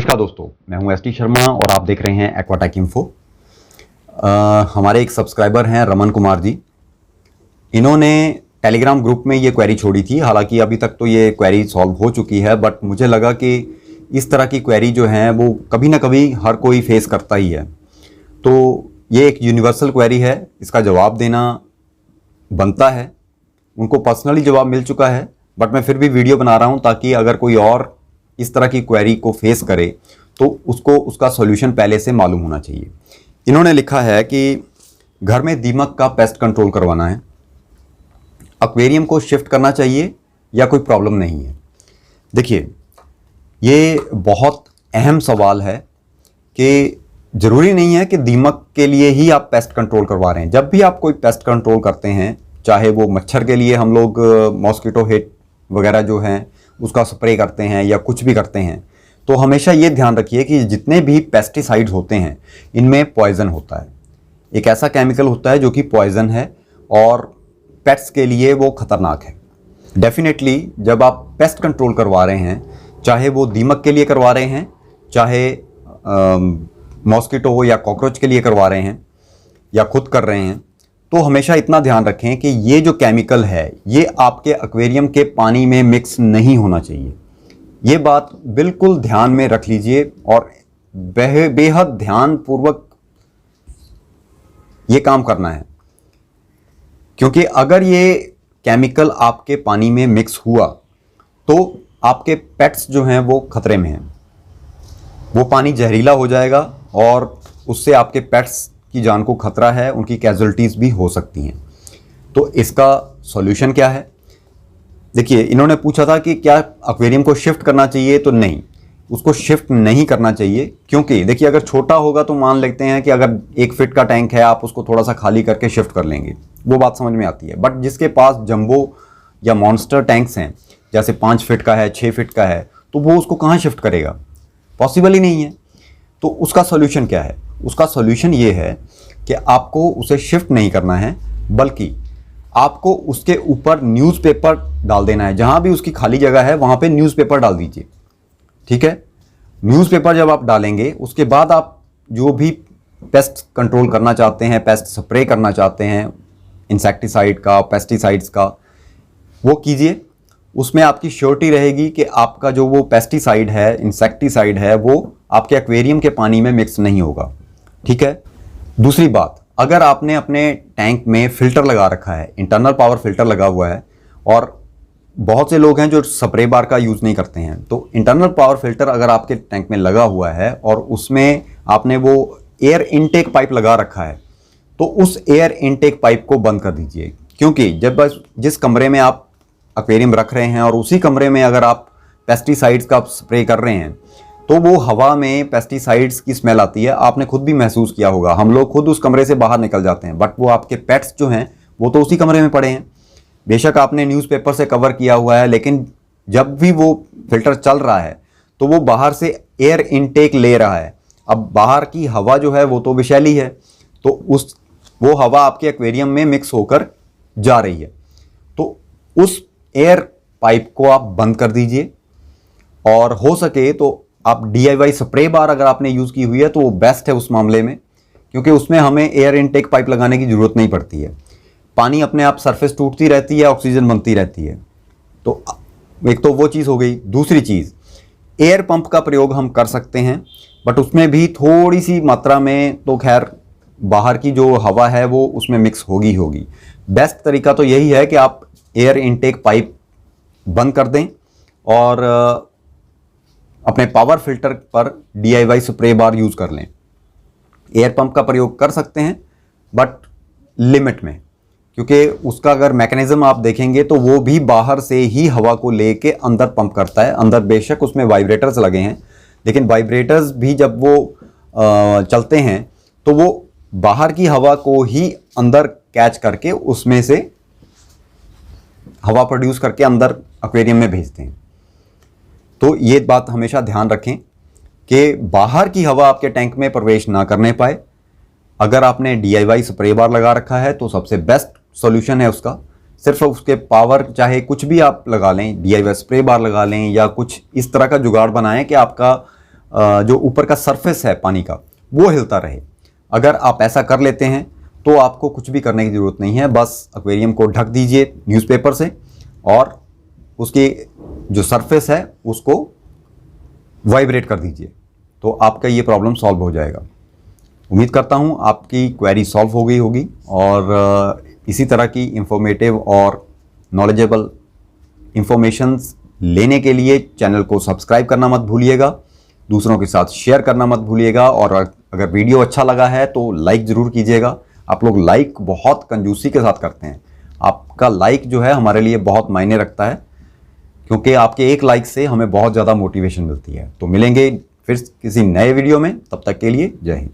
नमस्कार दोस्तों, मैं हूं एसटी शर्मा और आप देख रहे हैं एक्वाटेक इन्फो। हमारे एक सब्सक्राइबर हैं रमन कुमार जी। इन्होंने टेलीग्राम ग्रुप में ये क्वेरी छोड़ी थी। हालांकि अभी तक तो ये क्वेरी सॉल्व हो चुकी है, बट मुझे लगा कि इस तरह की क्वेरी जो है वो कभी ना कभी हर कोई फेस करता ही है। तो ये एक यूनिवर्सल क्वेरी है, इसका जवाब देना बनता है। उनको पर्सनली जवाब मिल चुका है, बट मैं फिर भी वीडियो बना रहा हूँ ताकि अगर कोई और इस तरह की क्वेरी को फेस करे तो उसको उसका सॉल्यूशन पहले से मालूम होना चाहिए। इन्होंने लिखा है कि घर में दीमक का पेस्ट कंट्रोल करवाना है, एक्वेरियम को शिफ्ट करना चाहिए या कोई प्रॉब्लम नहीं है। देखिए, ये बहुत अहम सवाल है कि ज़रूरी नहीं है कि दीमक के लिए ही आप पेस्ट कंट्रोल करवा रहे हैं। जब भी आप कोई पेस्ट कंट्रोल करते हैं, चाहे वो मच्छर के लिए हम लोग मॉस्किटो हिट वगैरह जो हैं उसका स्प्रे करते हैं या कुछ भी करते हैं, तो हमेशा ये ध्यान रखिए कि जितने भी पेस्टिसाइड्स होते हैं इनमें पॉइज़न होता है। एक ऐसा केमिकल होता है जो कि पॉइज़न है और पेट्स के लिए वो ख़तरनाक है। डेफिनेटली जब आप पेस्ट कंट्रोल करवा रहे हैं, चाहे वो दीमक के लिए करवा रहे हैं, चाहे मॉस्किटो या कॉकरोच के लिए करवा रहे हैं या खुद कर रहे हैं, तो हमेशा इतना ध्यान रखें कि ये जो केमिकल है ये आपके एक्वेरियम के पानी में मिक्स नहीं होना चाहिए। ये बात बिल्कुल ध्यान में रख लीजिए और बेहद ध्यानपूर्वक ये काम करना है, क्योंकि अगर ये केमिकल आपके पानी में मिक्स हुआ तो आपके पेट्स जो हैं वो खतरे में हैं। वो पानी जहरीला हो जाएगा और उससे आपके पेट्स की जान को खतरा है, उनकी कैजुअल्टीज़ भी हो सकती हैं। तो इसका सॉल्यूशन क्या है? देखिए, इन्होंने पूछा था कि क्या एक्वेरियम को शिफ्ट करना चाहिए, तो नहीं, उसको शिफ्ट नहीं करना चाहिए। क्योंकि देखिए, अगर छोटा होगा तो मान लेते हैं कि अगर 1 फीट का टैंक है, आप उसको थोड़ा सा खाली करके शिफ्ट कर लेंगे, वो बात समझ में आती है। बट जिसके पास जंबो या मॉन्स्टर टैंक्स हैं, जैसे 5 फीट का है, 6 फीट का है, तो वो उसको कहाँ शिफ्ट करेगा? पॉसिबल ही नहीं है। तो उसका सॉल्यूशन क्या है? उसका सॉल्यूशन ये है कि आपको उसे शिफ्ट नहीं करना है, बल्कि आपको उसके ऊपर न्यूज़पेपर डाल देना है। जहाँ भी उसकी खाली जगह है वहाँ पे न्यूज़पेपर डाल दीजिए, ठीक है। न्यूज़पेपर जब आप डालेंगे, उसके बाद आप जो भी पेस्ट कंट्रोल करना चाहते हैं, पेस्ट स्प्रे करना चाहते हैं, इंसेक्टिसाइड का, पेस्टिसाइड्स का, वो कीजिए। उसमें आपकी श्योरिटी रहेगी कि आपका जो वो पेस्टिसाइड है, इंसेक्टिसाइड है, वो आपके एक्वेरियम के पानी में मिक्स नहीं होगा, ठीक है। दूसरी बात, अगर आपने अपने टैंक में फ़िल्टर लगा रखा है, इंटरनल पावर फ़िल्टर लगा हुआ है, और बहुत से लोग हैं जो स्प्रे बार का यूज़ नहीं करते हैं, तो इंटरनल पावर फ़िल्टर अगर आपके टैंक में लगा हुआ है और उसमें आपने वो एयर इनटेक पाइप लगा रखा है, तो उस एयर इनटेक पाइप को बंद कर दीजिए। क्योंकि जब जिस कमरे में आप एक्वेरियम रख रहे हैं और उसी कमरे में अगर आप पेस्टिसाइड्स का स्प्रे कर रहे हैं, तो वो हवा में पेस्टिसाइड्स की स्मेल आती है। आपने खुद भी महसूस किया होगा, हम लोग खुद उस कमरे से बाहर निकल जाते हैं, बट वो आपके पेट्स जो हैं वो तो उसी कमरे में पड़े हैं। बेशक आपने न्यूज़पेपर से कवर किया हुआ है, लेकिन जब भी वो फिल्टर चल रहा है तो वो बाहर से एयर इनटेक ले रहा है। अब बाहर की हवा जो है वो तो विषैली है, तो वो हवा आपके एक्वेरियम में मिक्स होकर जा रही है। तो उस एयर पाइप को आप बंद कर दीजिए, और हो सके तो आप DIY स्प्रे बार अगर आपने यूज़ की हुई है तो वो बेस्ट है उस मामले में, क्योंकि उसमें हमें एयर इनटेक पाइप लगाने की ज़रूरत नहीं पड़ती है। पानी अपने आप सरफेस टूटती रहती है, ऑक्सीजन बनती रहती है। तो एक तो वो चीज़ हो गई। दूसरी चीज़, एयर पंप का प्रयोग हम कर सकते हैं, बट उसमें भी थोड़ी सी मात्रा में, तो खैर बाहर की जो हवा है वो उसमें मिक्स होगी। बेस्ट तरीका तो यही है कि आप एयर इनटेक पाइप बंद कर दें और अपने पावर फिल्टर पर DIY स्प्रे बार यूज़ कर लें। एयर पंप का प्रयोग कर सकते हैं, बट लिमिट में, क्योंकि उसका अगर मैकेनिज्म आप देखेंगे तो वो भी बाहर से ही हवा को लेके अंदर पंप करता है। अंदर बेशक उसमें वाइब्रेटर्स लगे हैं, लेकिन वाइब्रेटर्स भी जब वो चलते हैं तो वो बाहर की हवा को ही अंदर कैच करके उसमें से हवा प्रोड्यूस करके अंदर एक्वेरियम में भेजते हैं। तो ये बात हमेशा ध्यान रखें कि बाहर की हवा आपके टैंक में प्रवेश ना करने पाए। अगर आपने DIY स्प्रे बार लगा रखा है तो सबसे बेस्ट सॉल्यूशन है उसका, सिर्फ उसके पावर चाहे कुछ भी आप लगा लें, DIY स्प्रे बार लगा लें या कुछ इस तरह का जुगाड़ बनाएं कि आपका जो ऊपर का सरफेस है पानी का वो हिलता रहे। अगर आप ऐसा कर लेते हैं तो आपको कुछ भी करने की ज़रूरत नहीं है, बस एक्वेरियम को ढक दीजिए न्यूज़पेपर से और उसकी जो सरफेस है उसको वाइब्रेट कर दीजिए, तो आपका ये प्रॉब्लम सॉल्व हो जाएगा। उम्मीद करता हूँ आपकी क्वेरी सॉल्व हो गई होगी और इसी तरह की इंफॉर्मेटिव और नॉलेजेबल इंफॉर्मेशंस लेने के लिए चैनल को सब्सक्राइब करना मत भूलिएगा, दूसरों के साथ शेयर करना मत भूलिएगा और अगर वीडियो अच्छा लगा है तो लाइक ज़रूर कीजिएगा। आप लोग लाइक बहुत कंजूसी के साथ करते हैं, आपका लाइक जो है हमारे लिए बहुत मायने रखता है, क्योंकि आपके एक लाइक से हमें बहुत ज़्यादा मोटिवेशन मिलती है। तो मिलेंगे फिर किसी नए वीडियो में, तब तक के लिए जय हिंद।